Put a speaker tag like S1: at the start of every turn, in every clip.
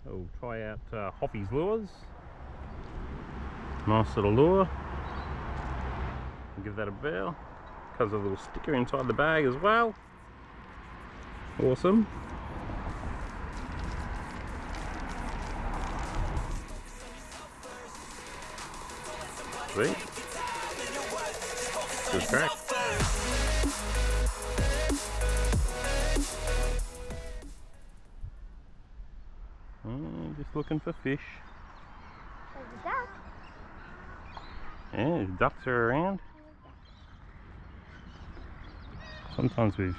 S1: We'll try out Hoffy's lures. Nice little lure. Give that a bell. Comes with a little sticker inside the bag as well. Awesome. Sweet. Good crack. Just looking for fish.
S2: There's a duck.
S1: Yeah, ducks are around. Sometimes we've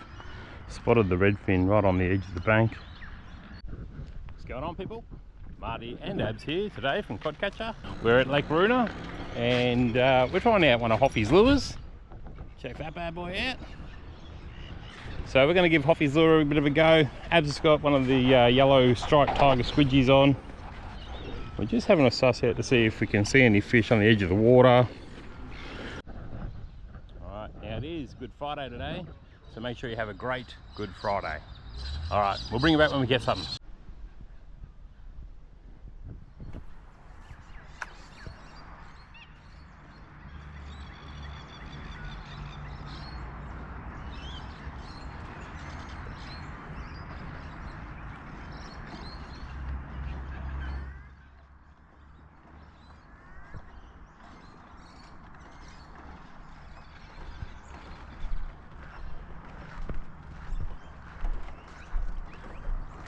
S1: spotted the redfin right on the edge of the bank. What's going on, people? Marty and Abs here today from Codcatcher. We're at Lake Weeroona and we're trying out one of Hoffy's lures. Check that bad boy out. So we're going to give Hoffy's lure a bit of a go. Abs has got one of the yellow striped tiger squidgies on. We're just having a suss out to see if we can see any fish on the edge of the water. Alright, now it is Good Friday today, so make sure you have a great Good Friday. Alright, we'll bring you back when we get something.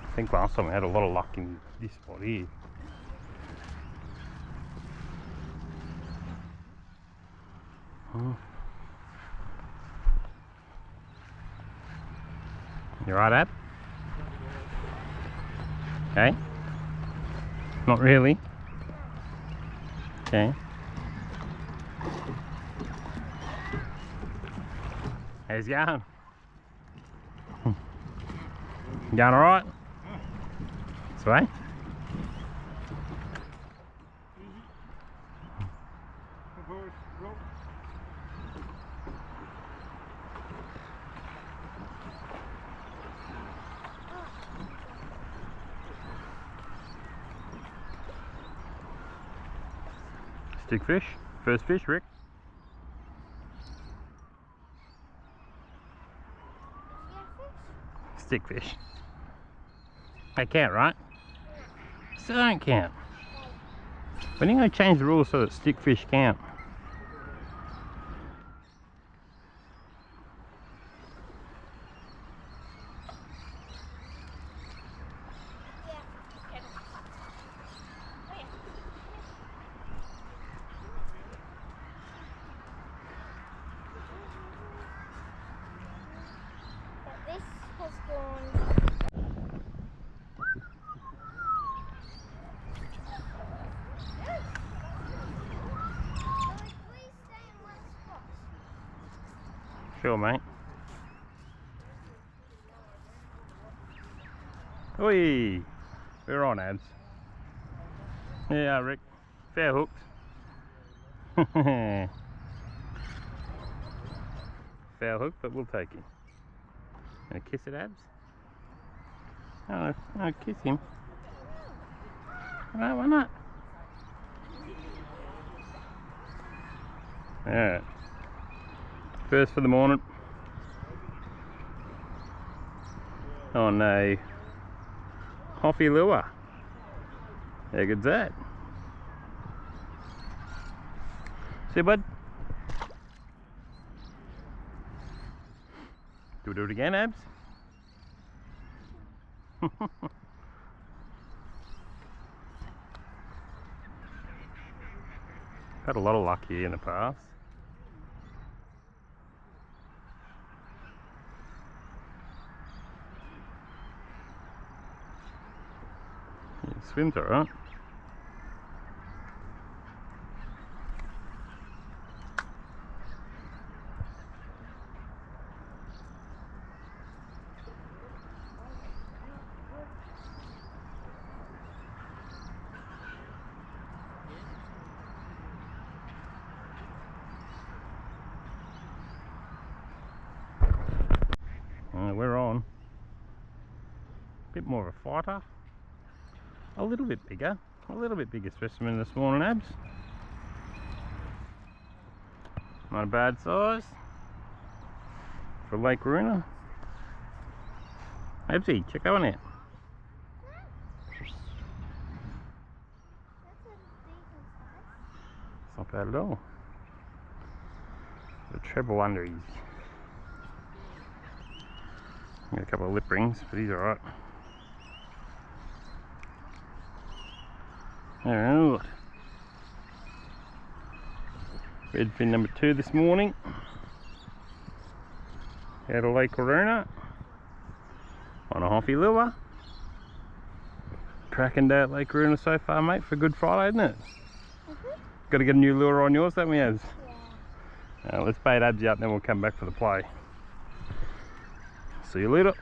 S1: I think last time I had a lot of luck in this spot here. You right, Ab? Okay. Not really. Okay. How's it going? Going alright? Sweet. Stick fish. First fish, Rick. Stick fish. They count, right? Still don't count. When are you going to change the rules so that stick fish count?
S2: This has gone.
S1: Sure, mate. Oi! We're on, Abs. Yeah, Rick. Fair hooked. Fair hook, but we'll take him. Gonna kiss it, Abs? Oh, no, kiss him. No, why not? Alright. First for the morning. Oh no. Hoffy lure. How good's that? See, bud? Do we do it again, Abs? Had a lot of luck here in the past. It swims alright. We're on. Bit more of a fighter. a little bit bigger specimen this morning, Abs. Not a bad size for Lake Weeroona. Absy, check that one out. It's not bad at all. The treble underies. Got a couple of lip rings, but he's alright. Alright. Redfin number 2 this morning. Out of Lake Weeroona. On a Hoffy lure. Cracking day at Lake Weeroona so far, mate, for Good Friday, isn't it? Got to get a new lure on yours, don't we, Az? Yeah. Let's bait Absy up, then we'll come back for the play. See you later.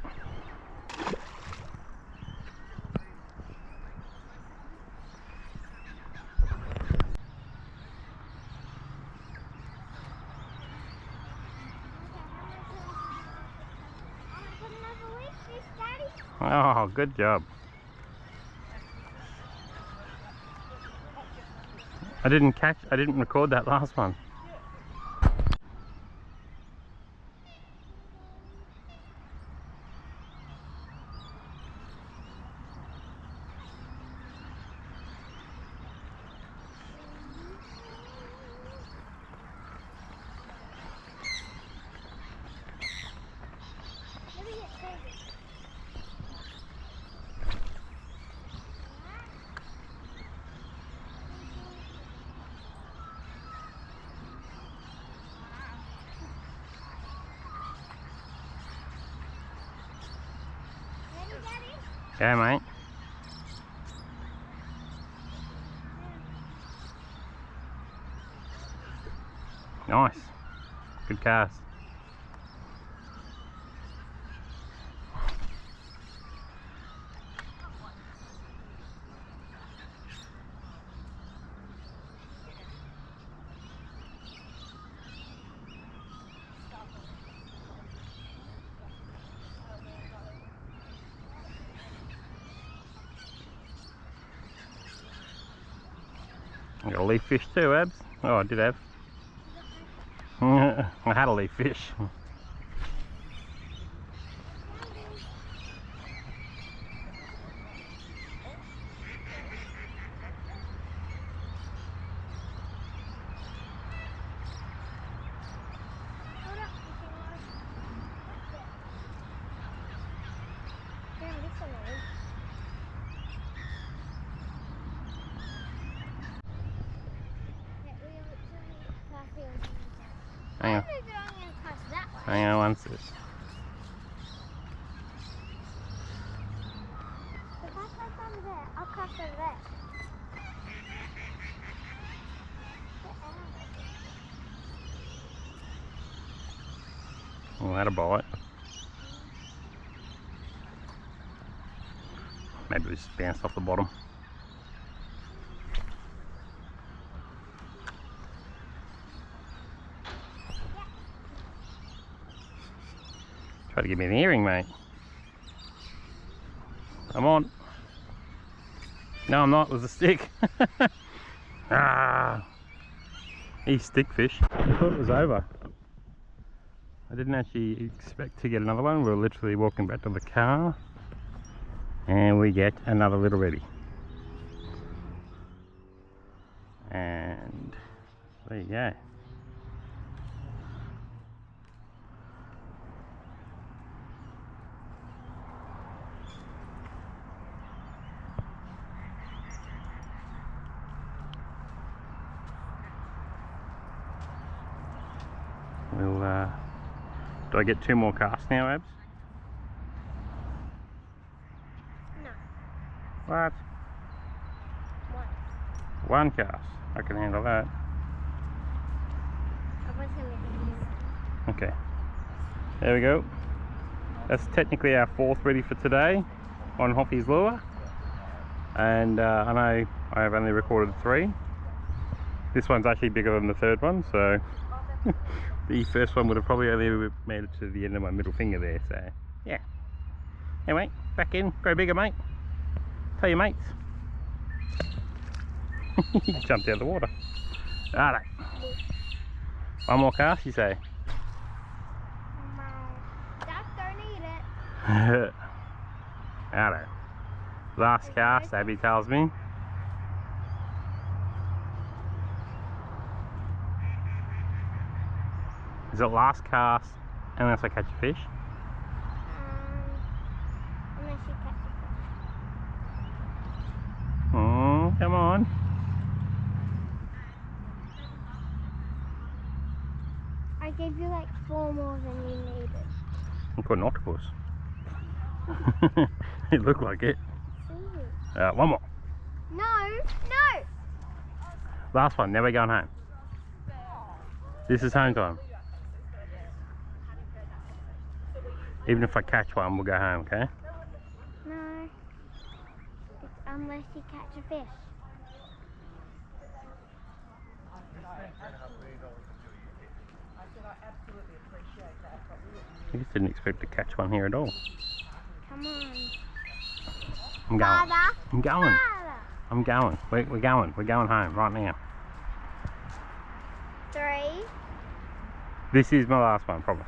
S1: Oh, good job. I didn't record that last one. Okay, mate. Nice. Good cast. I got a leaf fish too, Abs. Oh, I did have. I had a leaf fish. Hang on. Hang on one sec.
S2: If I cast over there, I'll cast over there.
S1: Oh, had a bite. Maybe we just bounced off the bottom. Try to give me an earring, mate. Come on. No, I'm not. It was a stick. Ah, he's stick fish. I thought it was over. I didn't actually expect to get another one. We were literally walking back to the car, and we get another little reddy. And there you go. We'll, do I get 2 more casts now, Abs?
S2: No.
S1: What?
S2: One.
S1: 1 cast. I can handle that. Okay. There we go. That's technically our 4th ready for today on Hoffy's lure. And I know I have only recorded 3. This one's actually bigger than the 3rd one, so the first one would have probably only made it to the end of my middle finger there, so yeah. Anyway, back in, grow bigger, mate. Tell your mates. He jumped out of the water. Righto. One more cast, you say?
S2: Ducks don't eat it.
S1: Righto. Last cast, Abby tells me. Is it last cast unless I catch a fish?
S2: Unless you catch a fish.
S1: Oh, come on.
S2: I gave you like 4 more than you needed.
S1: I caught an octopus. It looked like it. One more.
S2: No, no.
S1: Last one, now we're going home. This is home time. Even if I catch one, we'll go home, okay?
S2: No. It's unless you catch a fish.
S1: I just didn't expect to catch one here at all.
S2: Come on.
S1: I'm going.
S2: Father.
S1: I'm going.
S2: Father.
S1: I'm going. We're going. We're going home right now.
S2: 3.
S1: This is my last one, promise.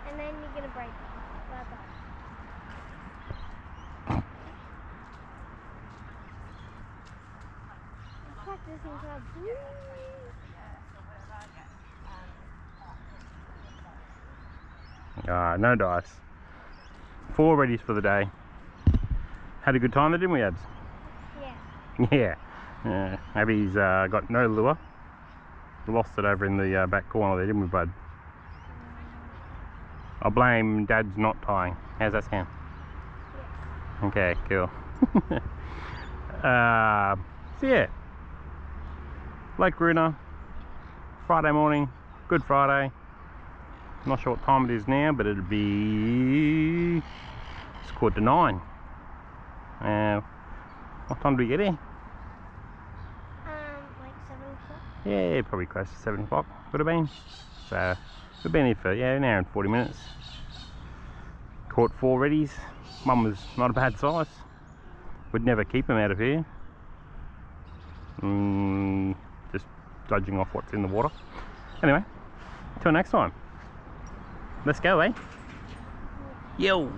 S2: And then you're going to break it. Bye-bye. I'm practicing clubs.
S1: No dice. 4 reddies for the day. Had a good time there, didn't we, Abs?
S2: Yeah.
S1: Yeah. Abby's got no lure. We lost it over in the back corner there, didn't we, bud? I blame Dad's not tying. How's that sound?
S2: Yeah.
S1: Okay, cool. So yeah, Lake Weeroona, Friday morning, Good Friday. Not sure what time it is now, but it'll be, it's 9:15. What time do we get here?
S2: Like 7 o'clock.
S1: Yeah, probably close to 7 o'clock would have been. So we've been here for an hour and 40 minutes. Caught 4 reddies. One was not a bad size. Would never keep them out of here. Just judging off what's in the water. Anyway, till next time. Let's go, eh? Yo!